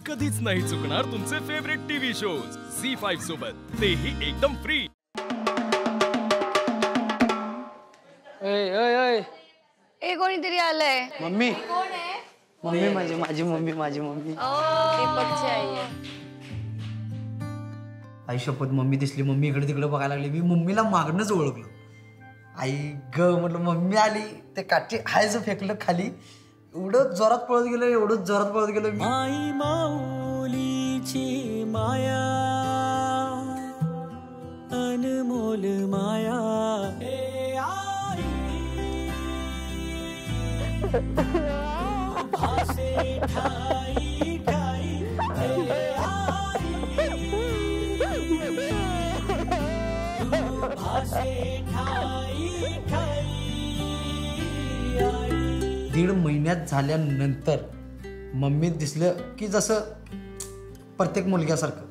कधीच नाही चुकणार तुमचे फेवरेट टीव्ही शोज झी5 सोबत, तेही एकदम फ्री। ओय ओय ओय ए कोणीतरी आलंय। मम्मी कोण आहे? मम्मी माझी मम्मी दीपकची आई आहे। आई शपथ मम्मी दिसली, मम्मी इकडे तिकडे बघायला लागली, मी मम्मीला मागणंच ओळखलं। आई ग म्हटलं मम्मी आली, ते काठी हायचं फेकलं खाली, एवढं जोरात पळत गेलो मी। आई माऊलीची माया अनमोल माया भासे ठाई ठाई भासे ठाई ठाई। 1.5 महिन्यात झाल्यानंतर मम्मीत दिसलं की जसं प्रत्येक मुलग्यासारखं,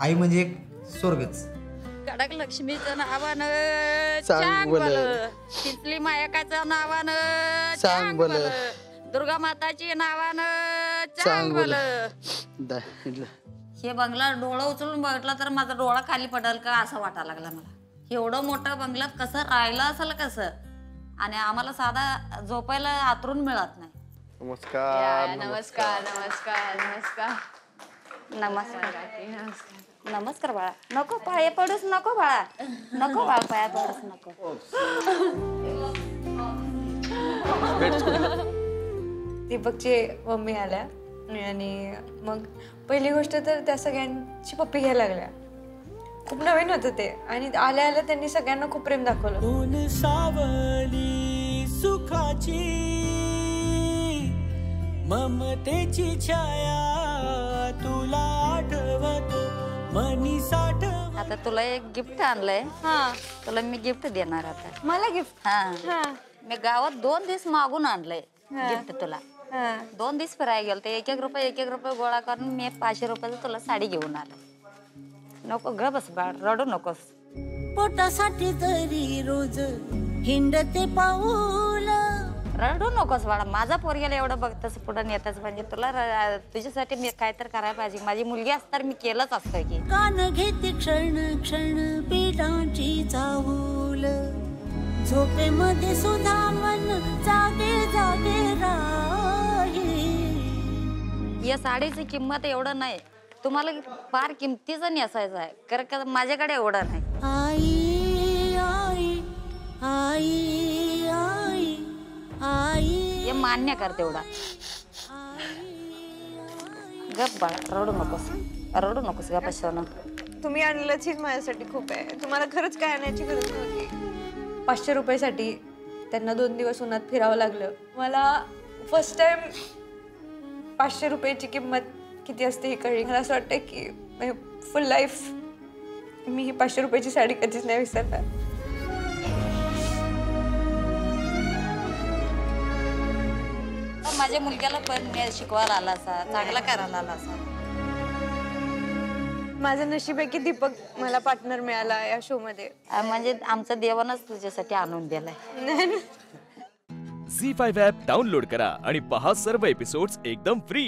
आई म्हणजे एक स्वर्गच। कडक लक्ष्मीचं नावानं चांगलं, चिंचली मायकाचं नावानं चांगलं, दुर्गा माताची नावानं चांगलं। हे बंगला डोळा उचलून बघितला तर माझा डोळा खाली पडेल का असं वाटायला लागला मला। एवढं मोठं बंगल्यात कसं राहिलं असेल कसं, आणि आम्हाला साधा झोपायला आतरून मिळत नाही। नमस्कार नमस्कार नमस्कार नमस्कार नमस्कार नमस्कार बाळा, नको पाया पडूस नको बाळा, नको बाळा पाया पडूस नको। दीपकची मम्मी आल्या आणि मग पहिली गोष्ट तर त्या सगळ्यांची पप्पी घ्यायला लागल्या। खूप नवीन होतं ते, आणि आल्या आल्या त्यांनी सगळ्यांना खूप प्रेम दाखवलं। सावली सुखाची ममतेची छाया तुला आठवत मनी साठ। आता तुला एक गिफ्ट आणलंय, हा तुला मी गिफ्ट देणार आता। मला गिफ्ट? हा मी गावात 2 दिवस मागून आणलंय गिफ्ट तुला। 2 दिवस फिरायला गेलो, ते 1-1 रुपये गोळा करून मी 500 रुपयाची तुला साडी घेऊन आलो। नको ग बस बाळ, रडू नकोस। पोटासाठी तरी रोज हिंडते पाऊल, रडू नकोस बाळा, माझा पोरग्याला एवढं बघतस पुढे नेतच म्हणजे तुला तुझ्यासाठी मी काय तर करायला पाहिजे। माझी मुलगी असता मी केलंच असतं की। कान घेते क्षण क्षण पिठाची चाहूल, झोपेमध्ये सुद्धा मन जागे जागे राही। या साडीची किंमत एवढं नाही, तुम्हाला फार किमतीचं नेसायचं आहे, कारण का माझ्याकडे एवढं नाही। आई आई आई आई आई हे मान्य कर तेवढा। गप बाळा, रडू नकोस गप सोनं। तुम्ही आणलंच ही माझ्यासाठी खूप आहे, तुम्हाला खरंच काय आणायची गरज नव्हती। 500 रुपयासाठी त्यांना 2 दिवस उन्हात फिरावं लागलं। मला फर्स्ट टाइम 500 रुपयाची किंमत किती असते ही कळली। मला असं वाटतं की फुल लाईफ मी ही 500 रुपयाची साडी कधीच नाही विसरणार। माझ्या मुलग्याला पण शिकवायला आला असा, चांगला करायला आला असा। माझं नशीब आहे की दीपक मला पार्टनर मिळाला या शो मध्ये, म्हणजे आमचं देवानच तुझ्यासाठी आणून दिलाय। झी5 ॲप डाउनलोड करा आणि पहा सर्व एपिसोड्स एकदम फ्री।